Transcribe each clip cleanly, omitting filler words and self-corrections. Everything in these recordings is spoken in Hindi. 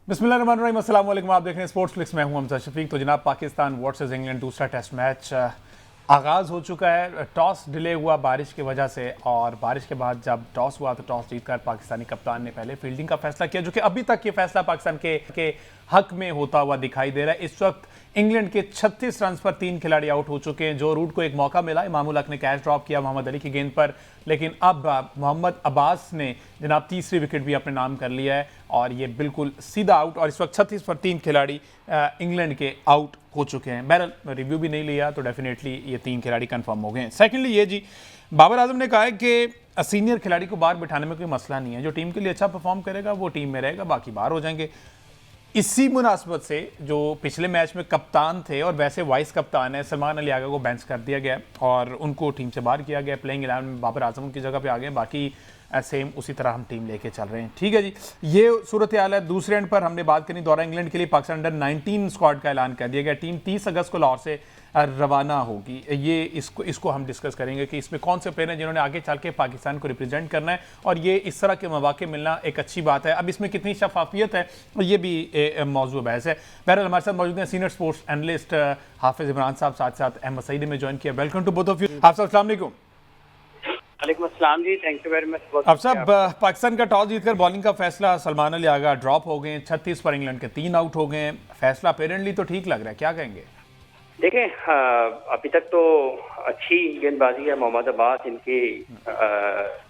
बिस्मिल्लाहिर्रहमानिर्रहीम, अस्सलाम वालेकुम। आप देख रहे हैं स्पोर्ट्स फ्लिक्स। मैं हूं हमजा शफीक। तो जनाब, पाकिस्तान वर्सेस इंग्लैंड दूसरा टेस्ट मैच आगाज़ हो चुका है। टॉस डिले हुआ बारिश की वजह से, और बारिश के बाद जब टॉस हुआ तो टॉस जीतकर पाकिस्तानी कप्तान ने पहले फील्डिंग का फैसला किया, जो कि अभी तक ये फैसला पाकिस्तान के हक में होता हुआ दिखाई दे रहा है। इस वक्त इंग्लैंड के 36 रन पर 3 खिलाड़ी आउट हो चुके हैं। जो रूट को एक मौका मिला, इमामुल हक ने कैच ड्रॉप किया मोहम्मद अली की गेंद पर, लेकिन अब मोहम्मद अब्बास ने जनाब तीसरी विकेट भी अपने नाम कर लिया है और ये बिल्कुल सीधा आउट। और इस वक्त 36 पर 3 खिलाड़ी इंग्लैंड के आउट हो चुके हैं। बहरहाल रिव्यू भी नहीं लिया तो डेफिनेटली ये 3 खिलाड़ी कंफर्म हो गए हैं। सेकेंडली ये जी, बाबर आजम ने कहा है कि सीनियर खिलाड़ी को बाहर बिठाने में कोई मसला नहीं है। जो टीम के लिए अच्छा परफॉर्म करेगा वो टीम में रहेगा, बाकी बाहर हो जाएंगे। इसी मुनासबत से जो पिछले मैच में कप्तान थे और वैसे वाइस कप्तान है सलमान अली आगा को बेंच कर दिया गया और उनको टीम से बाहर किया गया। प्लेइंग 11 में बाबर आजम उनकी जगह पे आ गए। बाकी सेम उसी तरह हम टीम लेके चल रहे हैं। ठीक है जी, ये सूरत हाल है। दूसरे एंड पर हमने बात करनी दौरा इंग्लैंड के लिए पाकिस्तान अंडर 19 स्क्वाड का ऐलान कर दिया गया। टीम 30 अगस्त को लाहौर से रवाना होगी। ये इसको हम डिस्कस करेंगे कि इसमें कौन से प्लेयर हैं जिन्होंने आगे चल के पाकिस्तान को रिप्रेजेंट करना है, और ये इस तरह के मौके मिलना एक अच्छी बात है। अब इसमें कितनी शफाफियत है ये भी मौजूद बहस है। बहरहाल हमारे साथ मौजूद हैं senior sports analyst Hafeez Imran साहब, साथ एहमद सईद में ज्वाइन किया। Welcome to both of you. Hafeez साहब, अस्सलाम वालेकुम। वालेकुम अस्सलाम जी, थैंक यू वेरी मच। अब साहब, पाकिस्तान का टॉस जीतकर बॉलिंग का फैसला, सलमान अली आगा ड्रॉप हो गए, 36 पर इंग्लैंड के 3 आउट हो गए। फैसला अपेरेंटली तो ठीक लग रहा है, क्या कहेंगे? देखें, अभी तक तो अच्छी गेंदबाजी है। मोहम्मद अब्बास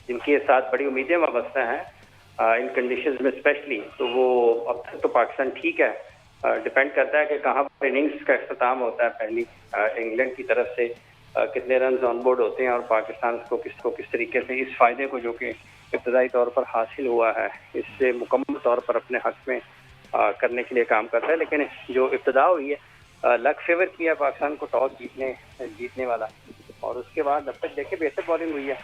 जिनके साथ बड़ी उम्मीदें वाबस्ता हैं इन कंडीशंस में स्पेशली, तो वो अब तक तो पाकिस्तान ठीक है। डिपेंड करता है कि कहाँ पर इनिंग्स का अख्ताम होता है पहली इंग्लैंड की तरफ से, कितने रन ऑन बोर्ड होते हैं और पाकिस्तान को किस तरीके से इस फायदे को जो कि इब्तदाई तौर पर हासिल हुआ है इससे मुकम्मल तौर पर अपने हक में करने के लिए काम करता है। लेकिन जो इब्तदा हुई है, लक फेवर किया पाकिस्तान को टॉस जीतने वाला, और उसके बाद अब तक देखे बेहतर बॉलिंग हुई है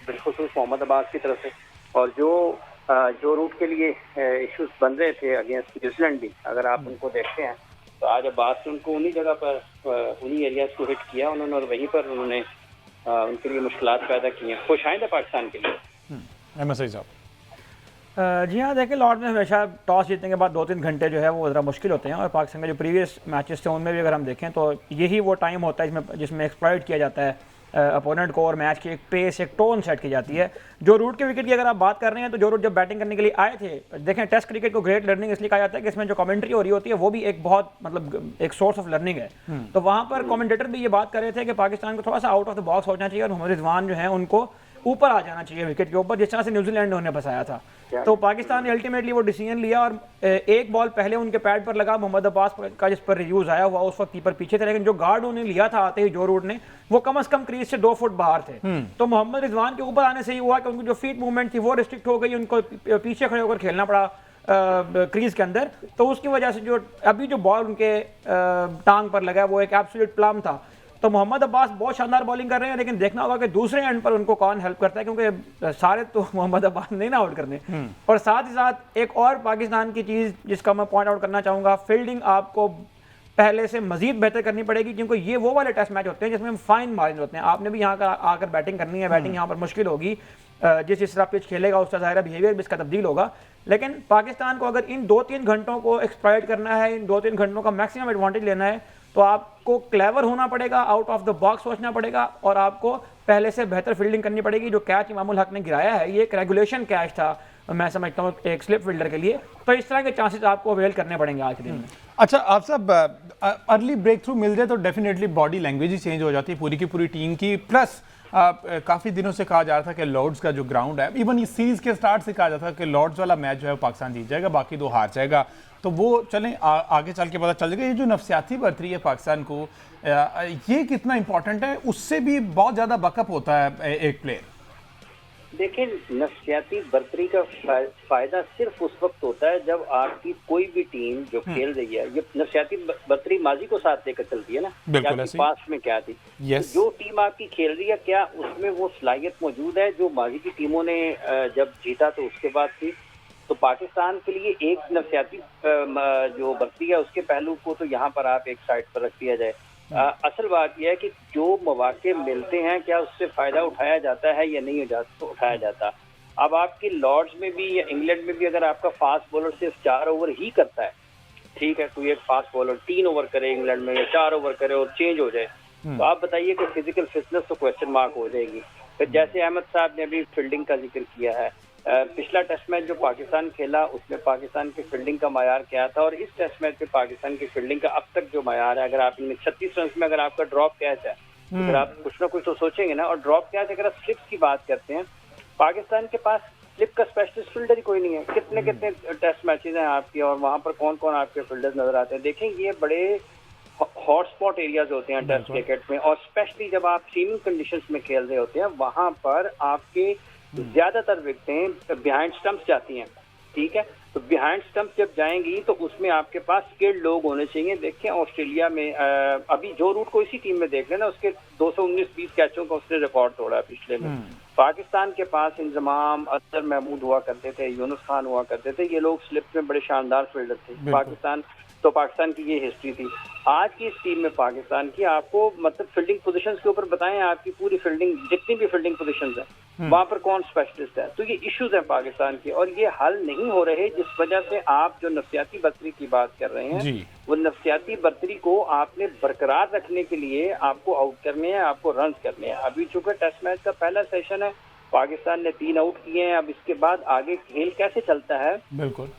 बिलखुसूस मोहम्मद अब्बास की तरफ से। और जो रूट के लिए इश्यूज बन रहे थे अगेंस्ट न्यूजीलैंड भी, अगर आप उनको देखते हैं तो आज अब्बास ने उनको उन्हीं जगह पर उन्हीं एरियाज को हिट किया उन्होंने, और वहीं पर उन्होंने उनके लिए मुश्किलात पैदा की हैं। खुशाइंद है पाकिस्तान के लिए। अहमद सईद साहब। जी हाँ, देखिए लॉर्ड में हमेशा टॉस जीतने के बाद 2-3 घंटे जो है वो ज़रा मुश्किल होते हैं, और पाकिस्तान के जो प्रीवियस मैचेस थे उनमें भी अगर हम देखें तो यही वो टाइम होता है जिसमें एक्सप्लॉइट किया जाता है अपोनेंट को, और मैच की एक पेस, एक टोन सेट की जाती है। जो रूट के विकेट की अगर आप बात कर रहे हैं तो जो रूट जब बैटिंग करने के लिए आए थे, देखें टेस्ट क्रिकेट को ग्रेट लर्निंग इसलिए कहा जाता है कि इसमें जो कमेंट्री हो रही होती है वो भी एक बहुत मतलब एक सोर्स ऑफ लर्निंग है। तो वहाँ पर कमेंटेटर भी ये बात कर रहे थे कि पाकिस्तान को थोड़ा सा आउट ऑफ द बॉक्स सोचना चाहिए और मोहम्मद रिजवान जो है उनको ऊपर आ जाना चाहिए विकेट के ऊपर, जिस तरह से न्यूजीलैंड ने उन्हें फंसाया था। तो पाकिस्तान ने अल्टीमेटली वो डिसीजन लिया, और एक बॉल पहले उनके पैड पर लगा मोहम्मद अब्बास का, जिस पर रिव्यूज आया हुआ उस वक्त कीपर पीछे थे, लेकिन जो गार्ड उन्हें लिया था आते ही जो रूट ने, वो कम से कम क्रीज से 2 फुट बाहर थे। तो मोहम्मद रिजवान के ऊपर आने से ही हुआ कि उनकी जो फीट मूवमेंट थी वो रिस्ट्रिक्ट हो गई, उनको पीछे खड़े होकर खेलना पड़ा क्रीज के अंदर। तो उसकी वजह से जो अभी जो बॉल उनके टांग पर लगा वो एक एब्सोल्यूट प्लम था। तो मोहम्मद अब्बास बहुत शानदार बॉलिंग कर रहे हैं, लेकिन देखना होगा कि दूसरे एंड पर उनको कौन हेल्प करता है, क्योंकि सारे तो मोहम्मद अब्बास नहीं ना आउट करने। और साथ ही साथ एक और पाकिस्तान की चीज़ जिसका मैं पॉइंट आउट करना चाहूँगा, फील्डिंग आपको पहले से मजीद बेहतर करनी पड़ेगी, क्योंकि ये वो वाले टेस्ट मैच होते हैं जिसमें फाइन मार्जिन होते हैं। आपने भी यहाँ का आकर बैटिंग करनी है, बैटिंग यहाँ पर मुश्किल होगी, जिस तरह पिच खेलेगा उसका ज़ाहिर बिहेवियर भी इसका तब्दील होगा। लेकिन पाकिस्तान को अगर इन 2-3 घंटों को एक्सप्लॉइट करना है, इन 2-3 घंटों का मैक्सिमम एडवांटेज लेना है, तो आपको क्लेवर होना पड़ेगा, आउट ऑफ द बॉक्स सोचना पड़ेगा, और आपको पहले से बेहतर फील्डिंग करनी पड़ेगी। जो कैच इमामुल हक ने गिराया है ये एक रेगुलेशन कैच था, मैं समझता हूँ एक स्लिप फील्डर के लिए, तो इस तरह के चांसेस आपको अवेल करने पड़ेंगे आज के दिन में। अच्छा, आप सब अर्ली ब्रेक थ्रू मिल जाए तो डेफिनेटली बॉडी लैंग्वेज ही चेंज हो जाती है पूरी की पूरी टीम की। प्लस काफ़ी दिनों से कहा जा रहा था कि लॉर्ड्स का जो ग्राउंड है, इवन इस सीरीज के स्टार्ट से कहा जाता था कि लॉर्ड्स वाला मैच जो है पाकिस्तान जीत जाएगा, बाकी 2 हार जाएगा। तो वो चलें आगे चल के पता चल जाएगा। ये जो नफसियाती बर्तरी है पाकिस्तान को, ये कितना इंपॉर्टेंट है, उससे भी बहुत ज़्यादा बकअप होता है एक प्लेयर। देखिए, नफसियाती बर्तरी का फायदा सिर्फ उस वक्त होता है जब आपकी कोई भी टीम जो खेल रही है, ये नफसियाती बर्तरी माजी को साथ लेकर चलती है ना, पास्ट में क्या थी। yes. जो टीम आपकी खेल रही है, क्या उसमें वो सलाहियत मौजूद है जो माजी की टीमों ने जब जीता तो उसके बाद थी। तो पाकिस्तान के लिए एक नफसियाती जो बर्तरी है उसके पहलू को तो यहाँ पर आप एक साइड पर रख दिया जाए। असल बात यह है कि जो मौके मिलते हैं क्या उससे फायदा उठाया जाता है या नहीं उठाया जाता। अब आपके लॉर्ड्स में भी या इंग्लैंड में भी अगर आपका फास्ट बॉलर सिर्फ 4 ओवर ही करता है, ठीक है, कोई एक फास्ट बॉलर 3 ओवर करे इंग्लैंड में या 4 ओवर करे और चेंज हो जाए, तो आप बताइए कि फिजिकल फिटनेस तो क्वेश्चन मार्क हो जाएगी। फिर जैसे अहमद साहब ने अभी फील्डिंग का जिक्र किया है, पिछला टेस्ट मैच जो पाकिस्तान खेला उसमें पाकिस्तान की फील्डिंग का मायार क्या था, और इस टेस्ट मैच में पाकिस्तान की फील्डिंग का अब तक जो मायार है, अगर आप इनमें 36 रन में अगर आपका ड्रॉप कैच है तो फिर आप कुछ ना कुछ तो सोचेंगे ना। और ड्रॉप कैच अगर आप स्लिप्स की बात करते हैं, पाकिस्तान के पास स्लिप का स्पेशलिस्ट फील्डर ही कोई नहीं है। कितने कितने टेस्ट मैचेस हैं आपकी और वहां पर कौन कौन आपके फील्डर्स नजर आते हैं। देखेंगे ये बड़े हॉटस्पॉट एरियाज होते हैं टेस्ट क्रिकेट में, और स्पेशली जब आप सीमिंग कंडीशंस में खेल रहे होते हैं वहां पर आपके ज्यादातर विकेटें बिहाइंड स्टंप्स जाती हैं, ठीक है। तो बिहाइंड स्टंप्स जब जाएंगी तो उसमें आपके पास स्किल्ड लोग होने चाहिए। देखिए ऑस्ट्रेलिया में अभी जो रूट को इसी टीम में देख लेना, उसके 219-20 कैचों का उसने रिकॉर्ड तोड़ा पिछले में। पाकिस्तान के पास इंजमाम, अजहर महमूद हुआ करते थे, यूनुस खान हुआ करते थे, ये लोग स्लिप में बड़े शानदार फील्डर थे। पाकिस्तान की ये हिस्ट्री थी। आज की इस टीम में पाकिस्तान की आपको मतलब फील्डिंग पोजीशंस के ऊपर बताएं, आपकी पूरी फील्डिंग जितनी भी फील्डिंग पोजीशंस हैं वहां पर कौन स्पेशलिस्ट है। तो ये इश्यूज हैं पाकिस्तान के, और ये हल नहीं हो रहे, जिस वजह से आप जो नफसियाती बर्तरी की बात कर रहे हैं वो नफसियाती बर्तरी को आपने बरकरार रखने के लिए आपको आउट करने हैं, आपको रन करने हैं। अभी चूंकि टेस्ट मैच का पहला सेशन है, पाकिस्तान ने 3 आउट किए हैं। अब इसके बाद आगे खेल कैसे चलता है, बिल्कुल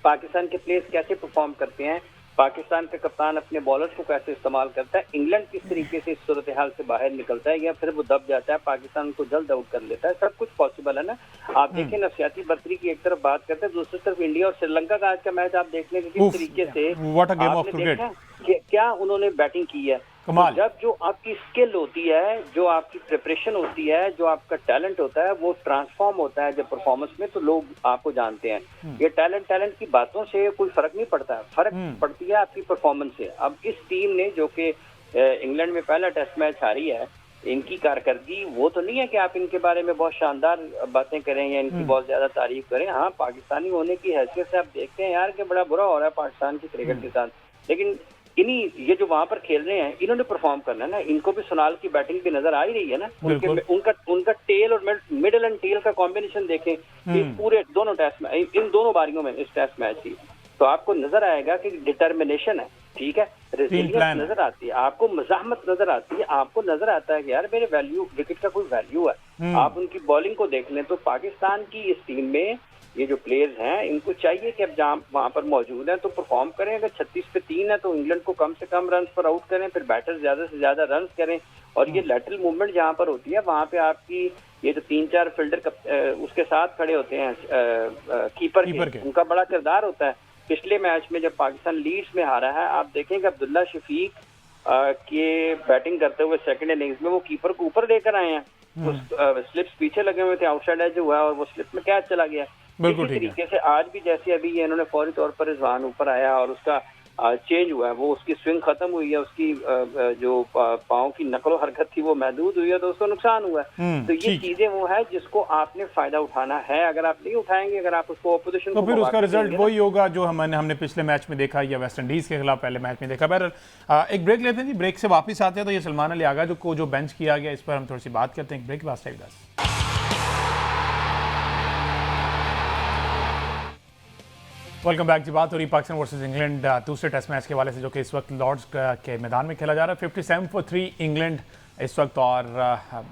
पाकिस्तान के प्लेयर्स कैसे परफॉर्म करते हैं, पाकिस्तान का कप्तान अपने बॉलर्स को कैसे इस्तेमाल करता है, इंग्लैंड किस तरीके से इस सूरत हाल से बाहर निकलता है, या फिर वो दब जाता है, पाकिस्तान को जल्द आउट कर लेता है, सब कुछ पॉसिबल है ना। आप देखें नफसियाती बर्तरी की एक तरफ बात करते हैं, दूसरी तरफ इंडिया और श्रीलंका का आज का मैच आप देखने के किस तरीके से आपने देखा क्या उन्होंने बैटिंग की है। तो जब जो आपकी स्किल होती है, जो आपकी प्रिपरेशन होती है, जो आपका टैलेंट होता है, वो ट्रांसफॉर्म होता है जब परफॉर्मेंस में, तो लोग आपको जानते हैं। ये टैलेंट की बातों से कोई फर्क नहीं पड़ता है, फर्क पड़ती है आपकी परफॉर्मेंस से। अब इस टीम ने जो कि इंग्लैंड में पहला टेस्ट मैच हारी है, इनकी कारकर्दगी वो तो नहीं है कि आप इनके बारे में बहुत शानदार बातें करें या इनकी बहुत ज्यादा तारीफ करें। हाँ, पाकिस्तानी होने की हैसियत से आप देखते हैं यार कि बड़ा बुरा हो रहा है पाकिस्तान की क्रिकेट के साथ, लेकिन इन्हीं ये जो वहां पर खेल रहे हैं इन्होंने परफॉर्म करना है ना। इनको भी सोनाल की बैटिंग भी नजर आ ही रही है ना, उनका टेल और मिडल एंड टेल का कॉम्बिनेशन देखें इस पूरे दोनों टेस्ट में, इन दोनों बारियों में इस टेस्ट मैच की, तो आपको नजर आएगा कि डिटर्मिनेशन है, ठीक है, रेजिलियंस नजर आती है, आपको मज़ाहमत नजर आती है, आपको नजर आता है कि यार मेरे वैल्यू विकेट का कोई वैल्यू है। आप उनकी बॉलिंग को देख लें तो पाकिस्तान की इस टीम में ये जो प्लेयर्स हैं इनको चाहिए कि अब जहाँ वहां पर मौजूद हैं तो परफॉर्म करें। अगर 36 पे 3 है तो इंग्लैंड को कम से कम रन पर आउट करें, फिर बैटर ज्यादा से ज्यादा रन करें, और ये लैटरल मूवमेंट जहाँ पर होती है वहां पे आपकी ये जो 3-4 फील्डर उसके साथ खड़े होते हैं कीपर के, उनका बड़ा किरदार होता है। पिछले मैच में जब पाकिस्तान लीड्स में हारा है, आप देखेंगे अब्दुल्ला शफीक के बैटिंग करते हुए सेकंड इनिंग्स में वो कीपर को ऊपर लेकर आए हैं, स्लिप्स पीछे लगे हुए थे, आउटसाइड एज हुआ और वो स्लिप में कैच चला गया। इसी तरीके से आज भी जैसे अभी ये इन्होंने फौरी तौर पर रिजवान ऊपर आया और उसका चेंज हुआ है, वो उसकी स्विंग खत्म हुई है, उसकी जो पाँव की नकलो हरकत थी वो महदूद हुई है, तो उसको नुकसान हुआ है। तो ये चीजें वो है जिसको आपने फायदा उठाना है। अगर आप नहीं उठाएंगे, अगर आप उसको ऑपोजिशन तो फिर उसका रिजल्ट वही होगा जो हमने पिछले मैच में देखा या वेस्ट इंडीज के खिलाफ पहले मैच में देखा। बहरहाल एक ब्रेक लेते हैं जी, ब्रेक से वापस आते हैं तो ये सलमान अली आगा जो बेंच किया गया इस पर हम थोड़ी सी बात करते हैं। ब्रेक के बाद stay with us. Welcome back जी। बात हो रही पाकिस्तान वर्सेस इंग्लैंड दूसरे टेस्ट मैच के हवाले से जो कि इस वक्त लॉर्ड्स के मैदान में खेला जा रहा है। 57 for 3 इंग्लैंड इस वक्त, और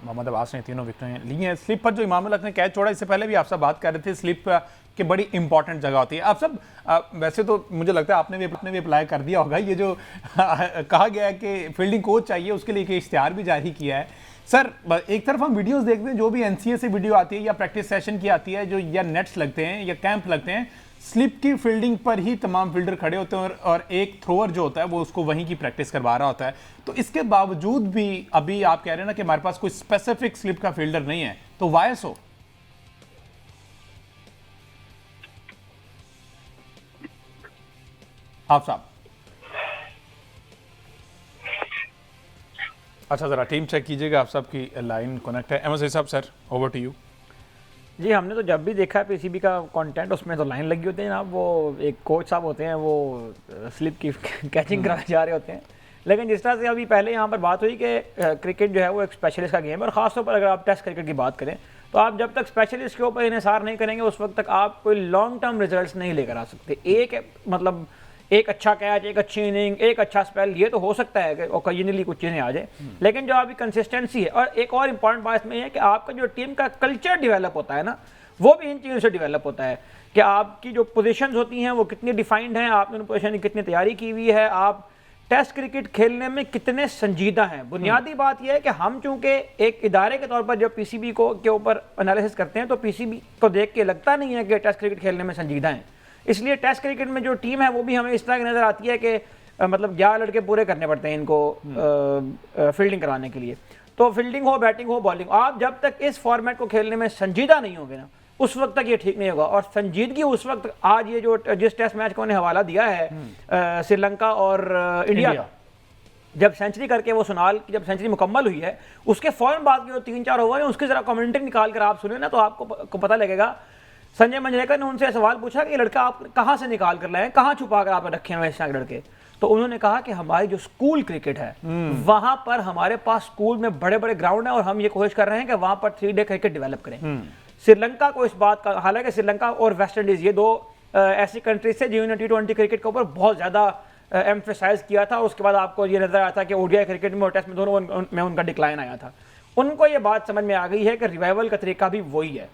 मोहम्मद अब्बास ने 3 विकेटें ली हैं। स्लिप पर जो इमाम उल हक ने कैच छोड़ा, इससे पहले भी आप सब बात कर रहे थे, स्लिप की बड़ी इंपॉर्टेंट जगह होती है। आप सब वैसे तो मुझे लगता है आपने भी अप्लाई कर दिया होगा, ये जो कहा गया है कि फील्डिंग कोच चाहिए उसके लिए इश्तिहार भी जारी किया है। सर, एक तरफ हम वीडियोस देखते हैं, जो भी एनसीए से वीडियो आती है या प्रैक्टिस सेशन की आती है, जो या नेट्स लगते हैं या कैंप लगते हैं, स्लिप की फील्डिंग पर ही तमाम फील्डर खड़े होते हैं और एक थ्रोअर जो होता है वो उसको वहीं की प्रैक्टिस करवा रहा होता है। तो इसके बावजूद भी अभी आप कह रहे हैं ना कि हमारे पास कोई स्पेसिफिक स्लिप का फील्डर नहीं है, तो वाई सो? आप साहब, अच्छा जरा टीम चेक कीजिएगा, आप सबकी लाइन कनेक्ट है। एमएस साहब, सर ओवर टू यू। जी, हमने तो जब भी देखा पीसीबी का कंटेंट उसमें तो लाइन लगी होती है जनाब, वो एक कोच साहब होते हैं वो स्लिप की कैचिंग कराने जा रहे होते हैं। लेकिन जिस तरह से अभी पहले यहाँ पर बात हुई कि क्रिकेट जो है वो एक स्पेशलिस्ट का गेम है, और ख़ासतौर पर अगर आप टेस्ट क्रिकेट की बात करें तो आप जब तक स्पेशलिस्ट के ऊपर इन्हिसार नहीं करेंगे उस वक्त तक आप कोई लॉन्ग टर्म रिजल्ट्स नहीं लेकर आ सकते। एक अच्छा कैच, एक अच्छी इनिंग, एक अच्छा स्पेल, ये तो हो सकता है कि ओकेजनली कुछ चीज़ें आ जाए, लेकिन जो आपकी कंसिस्टेंसी है, और एक और इंपॉर्टेंट बात इसमें है कि आपका जो टीम का कल्चर डेवलप होता है ना, वो भी इन चीज़ों से डेवलप होता है कि आपकी जो पोजीशंस होती हैं वो कितनी डिफाइंड हैं, आपने उन पोजीशन की कितनी तैयारी की हुई है, आप टेस्ट क्रिकेट खेलने में कितने संजीदा हैं। बुनियादी बात यह है कि हम चूंकि एक इदारे के तौर पर जब पीसीबी को के ऊपर एनालिसिस करते हैं तो पीसीबी को देख के लगता नहीं है कि टेस्ट क्रिकेट खेलने में संजीदा हैं, इसलिए टेस्ट क्रिकेट में जो टीम है वो भी हमें इस तरह की नज़र आती है कि मतलब 11 लड़के पूरे करने पड़ते हैं इनको फील्डिंग कराने के लिए। तो फील्डिंग हो, बैटिंग हो, बॉलिंग, आप जब तक इस फॉर्मेट को खेलने में संजीदा नहीं होगे ना उस वक्त तक ये ठीक नहीं होगा। और संजीदगी उस वक्त, आज ये जो जिस टेस्ट मैच को उन्हें हवाला दिया है श्रीलंका और इंडिया का, जब सेंचुरी करके वो सुनाल की जब सेंचुरी मुकम्मल हुई है उसके फौरन बाद के जो 3-4 ओवर हैं उसकी जरा कमेंट्री निकाल कर आप सुने ना तो आपको पता लगेगा। संजय मंजरेकर ने उनसे सवाल पूछा कि ये लड़का आप कहाँ से निकाल कर लाए, कहाँ छुपा कर आपने रखे हुए इस तरह के लड़के, तो उन्होंने कहा कि हमारी जो स्कूल क्रिकेट है वहां पर हमारे पास स्कूल में बड़े बड़े ग्राउंड है और हम ये कोशिश कर रहे हैं कि वहां पर 3-डे क्रिकेट डेवलप करें। श्रीलंका को इस बात का, हालांकि श्रीलंका और वेस्ट इंडीज ये दो ऐसी कंट्रीज थे जिन्होंने T20 क्रिकेट के ऊपर बहुत ज्यादा एम्फेसाइज किया था, उसके बाद आपको ये नजर आया था कि ओडीआई क्रिकेट में और टेस्ट में दोनों में उनका डिक्लाइन आया था। उनको ये बात समझ में आ गई है कि रिवाइवल का तरीका भी वही है,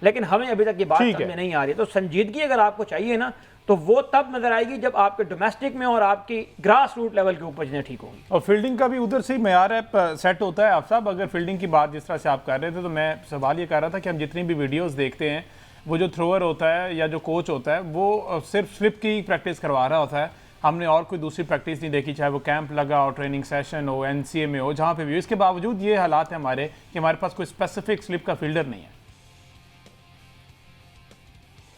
लेकिन हमें अभी तक ये बात समझ में नहीं आ रही। तो संजीदगी अगर आपको चाहिए ना तो वो तब नजर आएगी जब आपके डोमेस्टिक में और आपकी ग्रास रूट लेवल के ऊपर चीजें ठीक होंगी। और फील्डिंग का भी उधर से ही मेयार है, सेट होता है। साहब अगर फील्डिंग की बात जिस तरह से आप कर रहे थे तो मैं सवाल ये कर रहा था कि हम जितनी भी वीडियोस देखते हैं वो जो थ्रोअर होता है या जो कोच होता है वो सिर्फ स्लिप की प्रैक्टिस करवा रहा होता है, हमने और कोई दूसरी प्रैक्टिस नहीं देखी, चाहे वो कैंप लगा हो, ट्रेनिंग सेशन हो, एनसीए में हो, जहाँ पे भी हो। इसके बावजूद ये हालात है हमारे कि हमारे पास कोई स्पेसिफिक स्लिप का फील्डर नहीं है।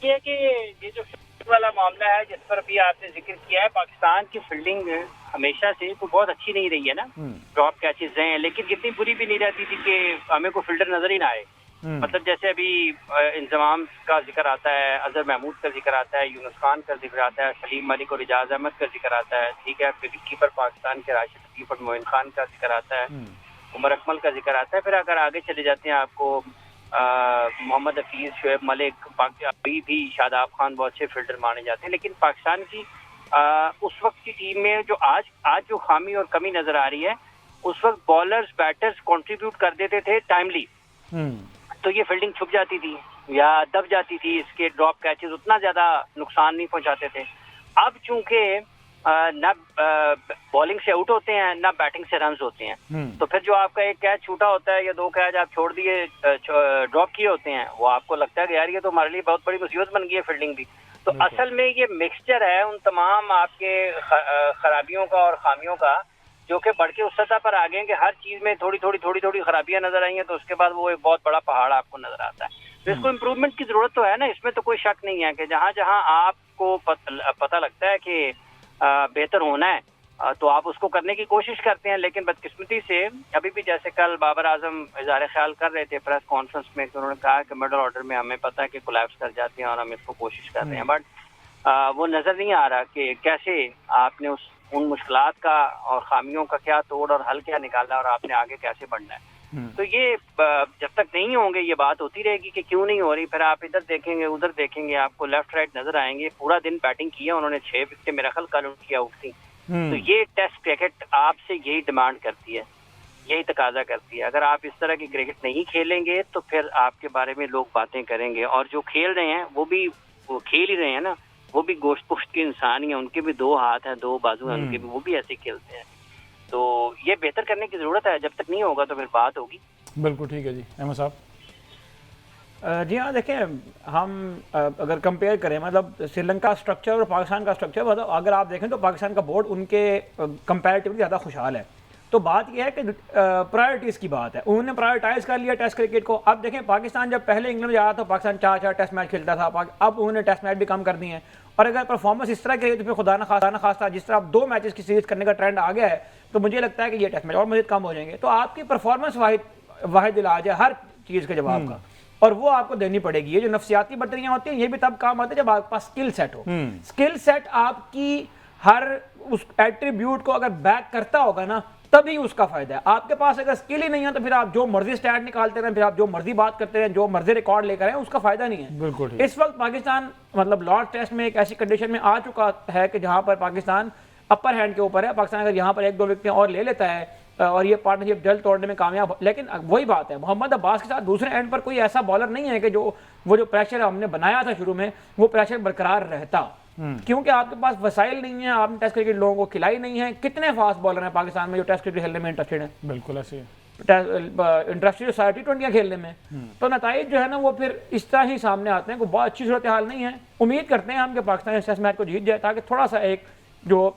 ये कि ये जो फील्डिंग वाला मामला है जिस पर भी आपने जिक्र किया है, पाकिस्तान की फील्डिंग हमेशा से तो बहुत अच्छी नहीं रही है ना, ड्रॉप कैचेस हैं, लेकिन कितनी बुरी भी नहीं रहती थी कि हमें कोई फील्डर नजर ही ना आए। मतलब जैसे अभी इंजमाम का जिक्र आता है, अजहर महमूद का जिक्र आता है, यूनुस खान का जिक्र आता है, सलीम मलिक और इजाज अहमद का जिक्र आता है, ठीक है, विकेट कीपर पाकिस्तान के राशिद कीपर मोइन खान का जिक्र आता है, उमर अकमल का जिक्र आता है। फिर अगर आगे चले जाते हैं आपको मोहम्मद हफीज, शुएब मलिक, अभी भी शादाब खान बहुत अच्छे फील्डर माने जाते हैं। लेकिन पाकिस्तान की उस वक्त की टीम में जो आज जो खामी और कमी नजर आ रही है, उस वक्त बॉलर्स बैटर्स कंट्रीब्यूट कर देते थे टाइमली, तो ये फील्डिंग छुप जाती थी या दब जाती थी, इसके ड्रॉप कैचेस उतना ज्यादा नुकसान नहीं पहुंचाते थे। अब चूंकि ना बॉलिंग से आउट होते हैं ना बैटिंग से रन्स होते हैं, तो फिर जो आपका एक कैच छूटा होता है या 2 कैच आप छोड़ दिए, ड्रॉप किए होते हैं, वो आपको लगता है कि यार ये तो हमारे लिए बहुत बड़ी मुसीबत बन गई है फील्डिंग भी। तो असल में ये मिक्सचर है उन तमाम आपके खराबियों का और खामियों का, जो कि बढ़ के उस सतह पर आ गए हैं कि हर चीज में थोड़ी थोड़ी खराबियां नजर आई हैं, तो उसके बाद वो एक बहुत बड़ा पहाड़ आपको नजर आता है। तो इसको इम्प्रूवमेंट की जरूरत तो है ना, इसमें तो कोई शक नहीं है कि जहां जहां आपको पता लगता है कि बेहतर होना है तो आप उसको करने की कोशिश करते हैं। लेकिन बदकिस्मती से अभी भी, जैसे कल बाबर आजम इज़हार ख्याल कर रहे थे प्रेस कॉन्फ्रेंस में, तो उन्होंने कहा कि मिडल ऑर्डर में हमें पता है कि कोलैप्स कर जाते हैं और हम इसको कोशिश कर रहे हैं, बट वो नजर नहीं आ रहा कि कैसे आपने उन मुश्किलात का और खामियों का क्या तोड़ और हल क्या निकाला और आपने आगे कैसे बढ़ना है। तो ये जब तक नहीं होंगे ये बात होती रहेगी कि क्यों नहीं हो रही। फिर आप इधर देखेंगे उधर देखेंगे, आपको लेफ्ट राइट नजर आएंगे। पूरा दिन बैटिंग किया उन्होंने, 6 विकेट मेरा ख्याल कल उनकी आउट थी। तो ये टेस्ट क्रिकेट आपसे यही डिमांड करती है, यही तकाजा करती है। अगर आप इस तरह की क्रिकेट नहीं खेलेंगे तो फिर आपके बारे में लोग बातें करेंगे, और जो खेल रहे हैं वो खेल ही रहे हैं ना, वो भी गोश्त पुश्त के इंसान ही हैं, उनके भी 2 हाथ हैं 2 बाजू हैं उनके भी, वो भी ऐसे खेलते हैं। तो ये बेहतर करने की जरूरत है, जब तक नहीं होगा तो फिर बात होगी। बिल्कुल ठीक है जी। अहमद साहब जी हाँ, देखें हम अगर कंपेयर करें मतलब श्रीलंका स्ट्रक्चर और पाकिस्तान का स्ट्रक्चर, मतलब अगर आप देखें तो पाकिस्तान का बोर्ड उनके कंपैरेटिवली ज़्यादा खुशहाल है। तो बात यह है कि प्रायोरिटीज़ की बात है, उन्होंने प्रायोरिटाइज कर लिया टेस्ट क्रिकेट को। अब देखें पाकिस्तान जब पहले इंग्लैंड में जा रहा था, पाकिस्तान 4 टेस्ट मैच खेलता था, अब उन्होंने टेस्ट मैच भी कम कर दिए हैं। और अगर परफॉर्मेंस इस तरह की रही तो फिर खुदा ना खास्ता जिस तरह 2 मैचेस की सीरीज करने का ट्रेंड आ गया है, तो मुझे लगता है कि ये टेस्ट मैच और मज़ीद कम हो जाएंगे। तो आपकी परफॉर्मेंस वाहिद इलाज है हर चीज़ के जवाब का, और वो आपको देनी पड़ेगी। ये जो नफ्सियाती बटरियां होती हैं ये भी तब काम आते हैं जब आपके पास स्किल सेट हो। स्किल सेट आपकी हर उस एट्रीब्यूट को अगर बैक करता होगा ना, तभी उसका फायदा है। आपके पास अगर स्किल ही नहीं है तो फिर आप जो मर्जी स्टैट निकालते रहें, फिर आप जो मर्जी बात करते रहें, जो मर्जी रिकॉर्ड लेकर आए, उसका फायदा नहीं है। बिल्कुल ठीक। इस वक्त पाकिस्तान मतलब लॉर्ड टेस्ट में एक ऐसी कंडीशन में आ चुका है कि जहां पर पाकिस्तान अपर हैंड के ऊपर है। पाकिस्तान अगर यहाँ पर 1-2 विकेटें और ले लेता है और ये पार्टनरशिप जल्द तोड़ने में कामयाब, लेकिन वही बात है, मोहम्मद अब्बास के साथ दूसरे एंड पर कोई ऐसा बॉलर नहीं है कि जो प्रेशर हमने बनाया था शुरू में वो प्रेशर बरकरार रहता, क्योंकि आपके पास वसाइल नहीं है, आपने टेस्ट क्रिकेट लोगों को खिलाई नहीं है। कितने फास्ट बॉलर हैं पाकिस्तान में जो टेस्ट क्रिकेट खेलने में इंटरेस्टेड हैं? बिल्कुल ऐसे इंटरेस्टेड सारी T20 खेलने में। तो नताइज जो है ना वो फिर इस तरह ही सामने आते हैं। कोई बहुत अच्छी सूरत हाल नहीं है। उम्मीद करते हैं हम कि पाकिस्तान इस टेस्ट मैच को जीत जाए ताकि थोड़ा सा एक जो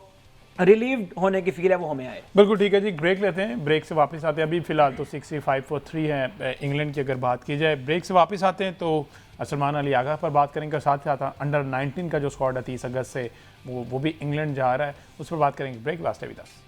रिलीव्ड होने की फील है वो हमें आए। बिल्कुल ठीक है जी, ब्रेक लेते हैं, ब्रेक से वापस आते हैं। अभी फिलहाल तो 65 for 3 है इंग्लैंड की। अगर बात की जाए ब्रेक से वापस आते हैं तो सलमान अली आगा पर बात करेंगे, साथ ही साथ अंडर 19 का जो स्क्वाड है 30 अगस्त से वो भी इंग्लैंड जा रहा है, उस पर बात करेंगे। ब्रेक वास्ते भी 10।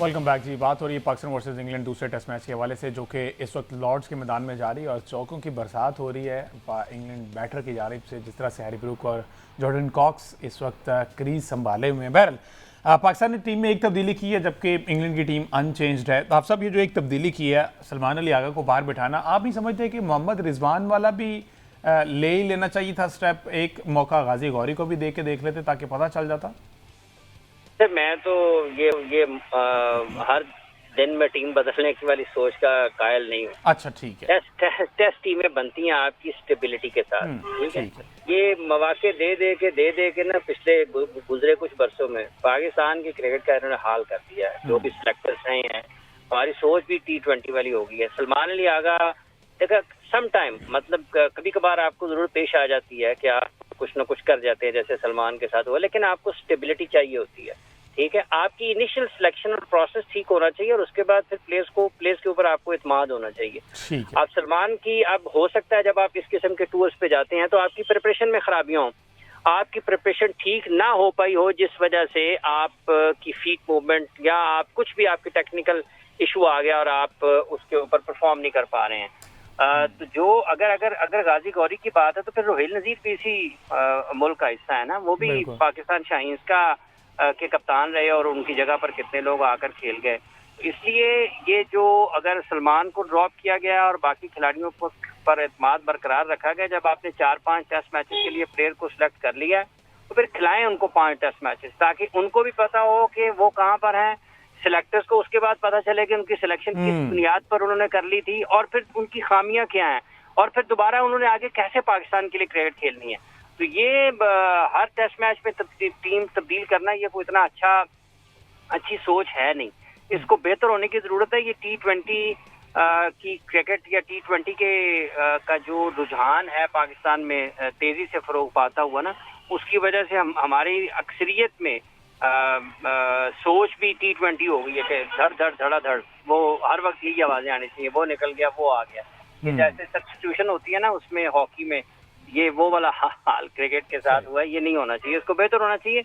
वेलकम बैक जी। बात हो रही है पाकिस्तान वर्सेस इंग्लैंड दूसरे टेस्ट मैच के हवाले से, जो कि इस वक्त लॉर्ड्स के मैदान में जारी है और चौकों की बरसात हो रही है इंग्लैंड बैटर की जानिब से। जिस तरह से हैरी ब्रूक और जॉर्डन कॉक्स इस वक्त क्रीज संभाले हुए हैं। बहरहाल पाकिस्तान ने टीम में एक तब्दीली की है जबकि इंग्लैंड की टीम अनचेंज्ड है। तो आप सब ये जो एक तब्दीली की है सलमान अली आगा को बाहर बिठाना, आप नहीं समझते कि मोहम्मद रिजवान वाला भी ले ही लेना चाहिए था स्टेप? एक मौका गाजी गौरी को भी दे के देख लेते ताकि पता चल जाता। मैं तो ये हर दिन में टीम बदलने की वाली सोच का कायल नहीं हूँ। अच्छा ठीक है। टेस्ट टीमें बनती हैं आपकी स्टेबिलिटी के साथ, ठीक है। ये मौके दे के ना पिछले गुजरे कुछ बरसों में पाकिस्तान के क्रिकेट का इन्होंने हाल कर दिया है। जो भी सिलेक्टर्स हैं हमारी सोच भी T20 वाली हो गई है। सलमान अली आगा देखा सम टाइम मतलब कभी कभार आपको जरूरत पेश आ जाती है कि आप कुछ ना कुछ कर जाते हैं जैसे सलमान के साथ हुआ, लेकिन आपको स्टेबिलिटी चाहिए होती है, ठीक है। आपकी इनिशियल सिलेक्शन और प्रोसेस ठीक होना चाहिए और उसके बाद फिर प्लेस के ऊपर आपको इत्मीनान होना चाहिए। आप सलमान की अब हो सकता है जब आप इस किस्म के टूर्स पे जाते हैं तो आपकी प्रिपरेशन में खराबियां हों, आपकी प्रिपरेशन ठीक ना हो पाई हो जिस वजह से आप की फीट मूवमेंट या आप कुछ भी आपकी टेक्निकल इशू आ गया और आप उसके ऊपर परफॉर्म नहीं कर पा रहे हैं। तो जो अगर गाजी गौरी की बात है तो फिर रोहिल नजीर भी इसी मुल्क का हिस्सा है ना, वो भी पाकिस्तान शाहीन्स का के कप्तान रहे और उनकी जगह पर कितने लोग आकर खेल गए। इसलिए ये जो अगर सलमान को ड्रॉप किया गया और बाकी खिलाड़ियों पर एतमाद बरकरार रखा गया, जब आपने 4-5 टेस्ट मैचेस के लिए प्लेयर को सिलेक्ट कर लिया है तो फिर खिलाएं उनको 5 टेस्ट मैचेस ताकि उनको भी पता हो कि वो कहाँ पर हैं। सिलेक्टर्स को उसके बाद पता चले कि उनकी सिलेक्शन किस बुनियाद पर उन्होंने कर ली थी और फिर उनकी खामियां क्या हैं और फिर दोबारा उन्होंने आगे कैसे पाकिस्तान के लिए क्रिकेट खेलनी है। तो ये हर टेस्ट मैच में टीम तब्दील करना ये कोई इतना अच्छी सोच है नहीं। इसको बेहतर होने की जरूरत है। ये T20 की क्रिकेट या T20 के का जो रुझान है पाकिस्तान में तेजी से फरोग पाता हुआ ना, उसकी वजह से हमारी अक्सरियत में सोच भी T20 हो गई है कि धड़ धड़ धड़ाधड़, वो हर वक्त यही आवाजें आनी चाहिए, वो निकल गया वो आ गया। ये जैसे सब्स्टिट्यूशन होती है ना उसमें हॉकी में, ये वो वाला हाल क्रिकेट के साथ हुआ है। ये नहीं होना चाहिए, इसको बेहतर होना चाहिए।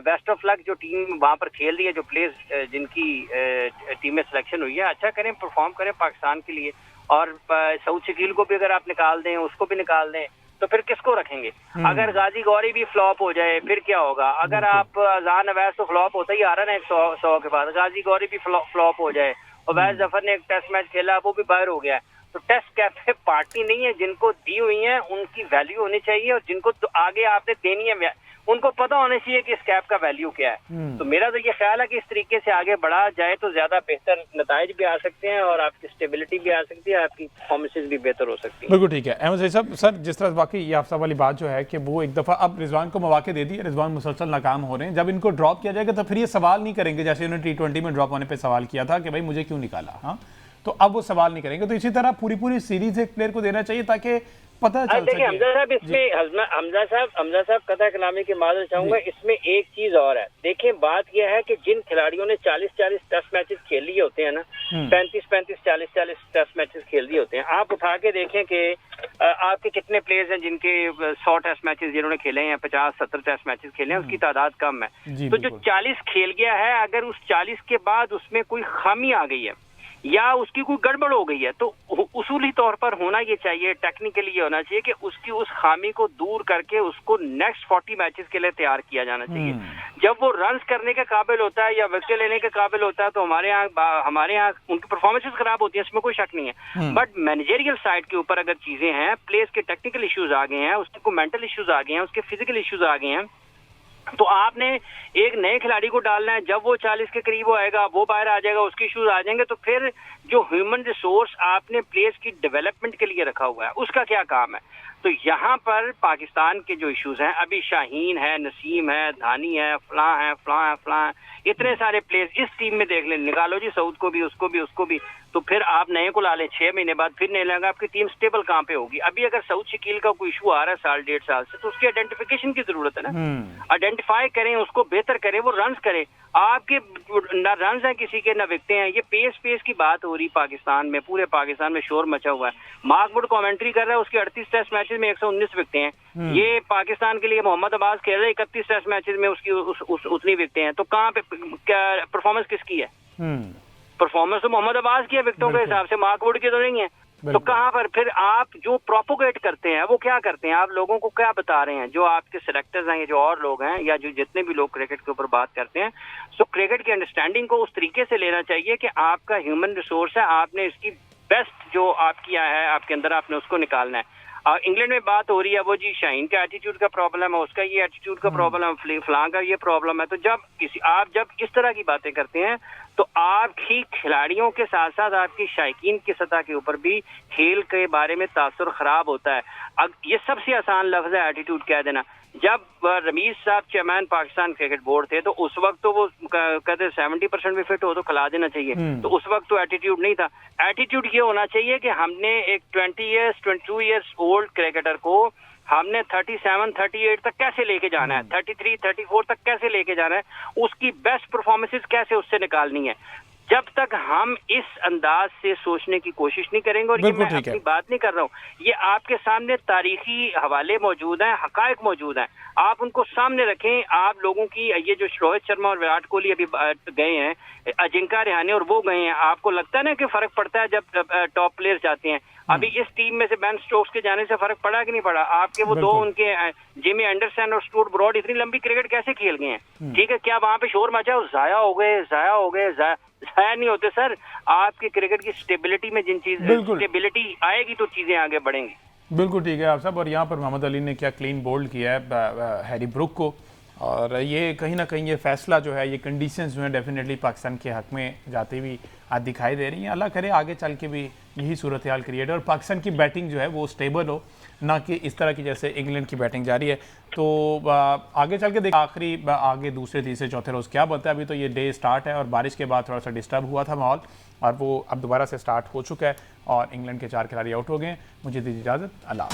बेस्ट ऑफ लक जो टीम वहाँ पर खेल रही है, जो प्लेयर्स जिनकी टीम में सिलेक्शन हुई है, अच्छा करें, परफॉर्म करें पाकिस्तान के लिए। और सऊद शकील को भी अगर आप निकाल दें, उसको भी निकाल दें, तो फिर किसको रखेंगे? अगर गाजी गौरी भी फ्लॉप हो जाए फिर क्या होगा? अगर आप अजान अवैस तो फ्लॉप होता ही आ रहा है ना 100 के बाद, गाजी गौरी भी फ्लॉप हो जाए और वैस जफर ने एक टेस्ट मैच खेला वो भी बाहर हो गया। तो टेस्ट कैप पार्टी नहीं है, जिनको दी हुई है उनकी वैल्यू होनी चाहिए और जिनको तो आगे आपने देनी है उनको पता होना चाहिए कि इस कैप का वैल्यू क्या है। तो मेरा तो ये ख्याल है कि इस तरीके से आगे बढ़ा जाए तो ज्यादा बेहतर नताइज भी आ सकते हैं और आपकी स्टेबिलिटी भी आ सकती है, आपकी परफॉर्मेंसेज भी बेहतर हो सकती है। बिल्कुल ठीक है अहमद साहब। सर जिस तरह बाकी ये आफ्ताब वाली बात जो है कि वो एक दफ़ा अब रिजवान को मौके दे दिए, रिजवान मुसलसल नाकाम हो रहे हैं, जब इनको ड्रॉप किया जाएगा तो फिर ये सवाल नहीं करेंगे जैसे उन्होंने T20 में ड्रॉप होने पर सवाल किया था कि भाई मुझे क्यों निकाला। हाँ, तो अब वो सवाल नहीं करेंगे। तो इसी तरह पूरी सीरीज एक प्लेयर को देना चाहिए ताकि पता चल सके। हमजा साहब इसमें हमजा साहब कथा कलामी की माजर चाहूंगा, इसमें एक चीज और है। देखिए बात यह है कि जिन खिलाड़ियों ने 40-40 टेस्ट मैचेस खेल लिए होते हैं ना, 35-35 40-40 टेस्ट मैचेस खेल लिए होते हैं, आप उठा के देखें कि आपके कितने प्लेयर्स हैं जिनके 100 टेस्ट मैचेस जिन्होंने खेले हैं, 50-70 टेस्ट मैचेस खेले हैं, उसकी तादाद कम है। तो जो 40 खेल गया है, अगर उस 40 के बाद उसमें कोई खामी आ गई है या उसकी कोई गड़बड़ हो गई है, तो उसूली तौर पर होना ये चाहिए, टेक्निकली ये होना चाहिए कि उसकी उस खामी को दूर करके उसको नेक्स्ट 40 मैचेस के लिए तैयार किया जाना चाहिए। जब वो रन्स करने के काबिल होता है या विकेट लेने के काबिल होता है तो हमारे यहाँ उनकी परफॉर्मेंसेस खराब होती है, इसमें कोई शक नहीं है। बट मैनेजरियल साइड के ऊपर अगर चीजें हैं, प्लेयर्स के टेक्निकल इश्यूज आ गए हैं, उसके मेंटल इश्यूज आ गए हैं, उसके फिजिकल इश्यूज आ गए हैं, तो आपने एक नए खिलाड़ी को डालना है। जब वो 40 के करीब आएगा, वो बाहर आ जाएगा, उसके इश्यूज आ जाएंगे, तो फिर जो ह्यूमन रिसोर्स आपने प्लेयर्स की डेवलपमेंट के लिए रखा हुआ है उसका क्या काम है? तो यहाँ पर पाकिस्तान के जो इश्यूज हैं, अभी शाहीन है, नसीम है, धानी है, फलां है, इतने सारे प्लेयर्स इस टीम में देख लें, निकालो जी सऊद को भी, उसको भी, तो फिर आप नए को ला लें, 6 महीने बाद फिर नए लेंगे, आपकी टीम स्टेबल कहाँ पे होगी? अभी अगर सऊद शकील का कोई इशू आ रहा है साल 1.5 साल से, तो उसकी आइडेंटिफिकेशन की जरूरत है ना। आइडेंटिफाई करें, उसको बेहतर करें, वो रन्स करे। आपके ना रन्स हैं किसी के, ना विकटें हैं। ये पेस की बात हो रही पाकिस्तान में, पूरे पाकिस्तान में शोर मचा हुआ है। मार्क वुड कमेंट्री कर रहा है, उसके 38 टेस्ट मैचेस में 119 विकटें हैं। ये पाकिस्तान के लिए मोहम्मद अब्बास कह रहे हैं 31 टेस्ट मैचेस में उसकी उतनी विकटें हैं। तो कहाँ पे परफॉर्मेंस किसकी है? परफॉर्मेंस तो मोहम्मद अब्बास की है विकटों के हिसाब से, मार्क वुड की तो नहीं है। तो कहाँ पर फिर आप जो प्रोपोगेट करते हैं वो क्या करते हैं? आप लोगों को क्या बता रहे हैं? जो आपके सिलेक्टर्स हैं, जो और लोग हैं, या जो जितने भी लोग क्रिकेट के ऊपर बात करते हैं, सो क्रिकेट की अंडरस्टैंडिंग को उस तरीके से लेना चाहिए कि आपका ह्यूमन रिसोर्स है, आपने इसकी बेस्ट जो आपकी है आपके अंदर, आपने उसको निकालना है। इंग्लैंड में बात हो रही है, वो जी शाहीन का एटीट्यूड का प्रॉब्लम है, उसका ये एटीट्यूड का प्रॉब्लम है, फलां का ये प्रॉब्लम है। तो जब इस तरह की बातें करते हैं तो आपकी खिलाड़ियों के साथ साथ आपकी शायकीन की सतह के ऊपर भी खेल के बारे में तासुर खराब होता है। अब ये सबसे आसान लफ्ज है एटीट्यूड कह देना। जब रमीज साहब चेयरमैन पाकिस्तान क्रिकेट बोर्ड थे तो उस वक्त तो वो कहते 70% भी फिट हो तो खिला देना चाहिए, तो उस वक्त तो एटीट्यूड नहीं था। एटीट्यूड ये होना चाहिए कि हमने एक 22 ईयर्स ओल्ड क्रिकेटर को हमने 37, 38 तक कैसे लेके जाना है, 33, 34 तक कैसे लेके जाना है, उसकी बेस्ट परफॉर्मेंसेस कैसे उससे निकालनी है। जब तक हम इस अंदाज से सोचने की कोशिश नहीं करेंगे, और ये मैं अपनी बात नहीं कर रहा हूँ, ये आपके सामने तारीखी हवाले मौजूद हैं, हकायक मौजूद हैं, आप उनको सामने रखें। आप लोगों की ये जो रोहित शर्मा और विराट कोहली अभी गए हैं, अजिंक्य रहाणे और वो गए हैं, आपको लगता है ना कि फर्क पड़ता है जब टॉप प्लेयर्स जाते हैं? अभी इस टीम में से बेन स्टोक्स के जाने से फर्क पड़ा कि नहीं पड़ा? आपके वो दो उनके जिमी एंडरसन और स्टुअर्ट ब्रॉड इतनी लंबी क्रिकेट कैसे खेल गए हैं? ठीक है, क्या वहां पे शोर मचा, जाया हो गए, जाया नहीं होते सर। आपकी क्रिकेट की स्टेबिलिटी में जिन चीज स्टेबिलिटी आएगी तो चीजें आगे बढ़ेंगी। बिल्कुल ठीक है आप साहब। और यहाँ पर मोहम्मद अली ने क्या क्लीन बोल्ड किया है हैरी ब्रुक को, और ये कहीं ना कहीं ये फैसला जो है, ये कंडीशंस जो है डेफिनेटली पाकिस्तान के हक में जाती हुई आज दिखाई दे रही हैं। अल्लाह करे आगे चल के भी यही सूरत हाल क्रिएट हो और पाकिस्तान की बैटिंग जो है वो स्टेबल हो, ना कि इस तरह की जैसे इंग्लैंड की बैटिंग जारी है। तो आगे चल के देख आखिरी आगे दूसरे तीसरे चौथे रोज़ क्या बनता है। अभी तो ये डे स्टार्ट है और बारिश के बाद थोड़ा सा डिस्टर्ब हुआ था माहौल, और वो अब दोबारा से स्टार्ट हो चुका है और इंग्लैंड के 4 खिलाड़ी आउट हो गए हैं। मुझे दीजिए इजाज़त, अल्लाह।